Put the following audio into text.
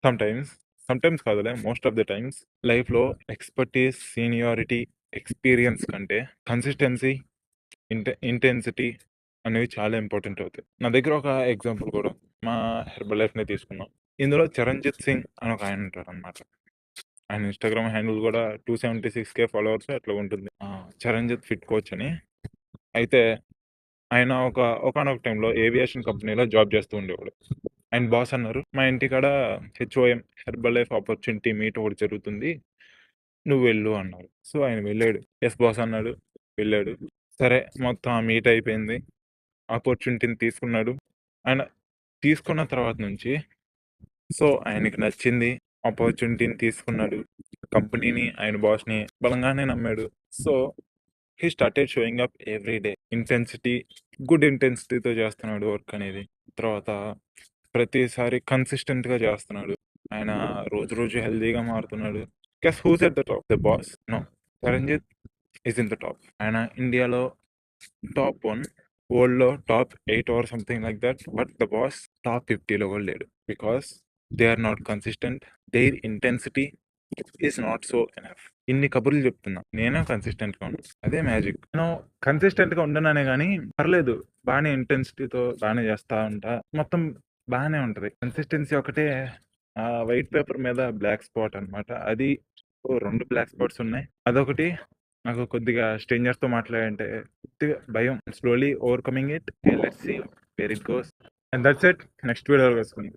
Sometimes, sometimes కాదులే most of the times లైఫ్‌లో expertise, seniority, experience కంటే కన్సిస్టెన్సీ, ఇంటెన్సిటీ అనేవి చాలా ఇంపార్టెంట్ అవుతాయి. నా దగ్గర ఒక ఎగ్జాంపుల్ కూడా మా హెర్బల్ లైఫ్‌నే తీసుకుందాం. ఇందులో 'చరణ్‌జిత్ సింగ్' అని ఒక ఆయన ఉంటారనమాట. ఆయన ఇన్‌స్టాగ్రామ్ హ్యాండిల్ కూడా 276K ఫాలోవర్స్ అట్లా ఉంటుంది. 'చరణ్‌జిత్ ఫిట్ కోచ్' అని. అయితే ఆయన ఒకానొక టైంలో ఏవియేషన్ కంపెనీలో జాబ్ చేస్తూ ఉండేవాడు. ఆయన బాస్ అన్నారు, "మా ఇంటికాడ హెచ్ఓఎం హెర్బల్ లైఫ్ ఆపర్చునిటీ మీట్ ఒకటి జరుగుతుంది. నువ్వు వెళ్ళు" అన్నారు. సో ఆయన వెళ్ళాడు. "యెస్ బాస్" అన్నాడు. వెళ్ళాడు. సరే మొత్తం ఆ మీట్ అయిపోయింది. ఆపర్చునిటీని తీసుకున్నాడు. ఆయన తీసుకున్న తర్వాత నుంచి సో ఆయనకి నచ్చింది. ఆపర్చునిటీని తీసుకున్నాడు. కంపెనీని, ఆయన బాస్‌ని బలంగానే నమ్మాడు. So he started showing up every day. Good ఇంటెన్సిటీతో చేస్తున్నాడు వర్క్ అనేది. తర్వాత ప్రతిసారి కన్సిస్టెంట్‌గా చేస్తున్నాడు. ఆయన రోజు రోజు హెల్తీగా మారుతున్నాడు. Guess who's at the top? The boss? No. Charanjit is in the top. ఆయన ఇండియాలో టాప్ 1, వరల్డ్‌లో top 8 or something like that. But the boss top 50లో కూడా లేడు. Because they are not consistent. Their intensity is not so enough. ఇన్ని కబుర్లు చెప్తున్నా. నేనే కన్సిస్టెంట్‌గా ఉన్నాను. అదే మ్యాజిక్. నేను కన్సిస్టెంట్‌గా ఉండననే గానీ పర్లేదు. బానే ఇంటెన్సిటీతో బానే చేస్తా ఉంటా. మొత్తం బానే ఉంటది. కన్సిస్టెన్సీ ఒకటే వైట్ పేపర్ మీద బ్లాక్ స్పాట్ అనమాట. అది 2 బ్లాక్ స్పాట్స్ ఉన్నాయి. అదొకటి నాకు కొద్దిగా స్ట్రేంజర్స్‌తో మాట్లాడంటే కొద్దిగా భయం. Slowly overcoming it. Let's see where it goes. And that's it. Next వీడియోలో కలుసుకుందాం.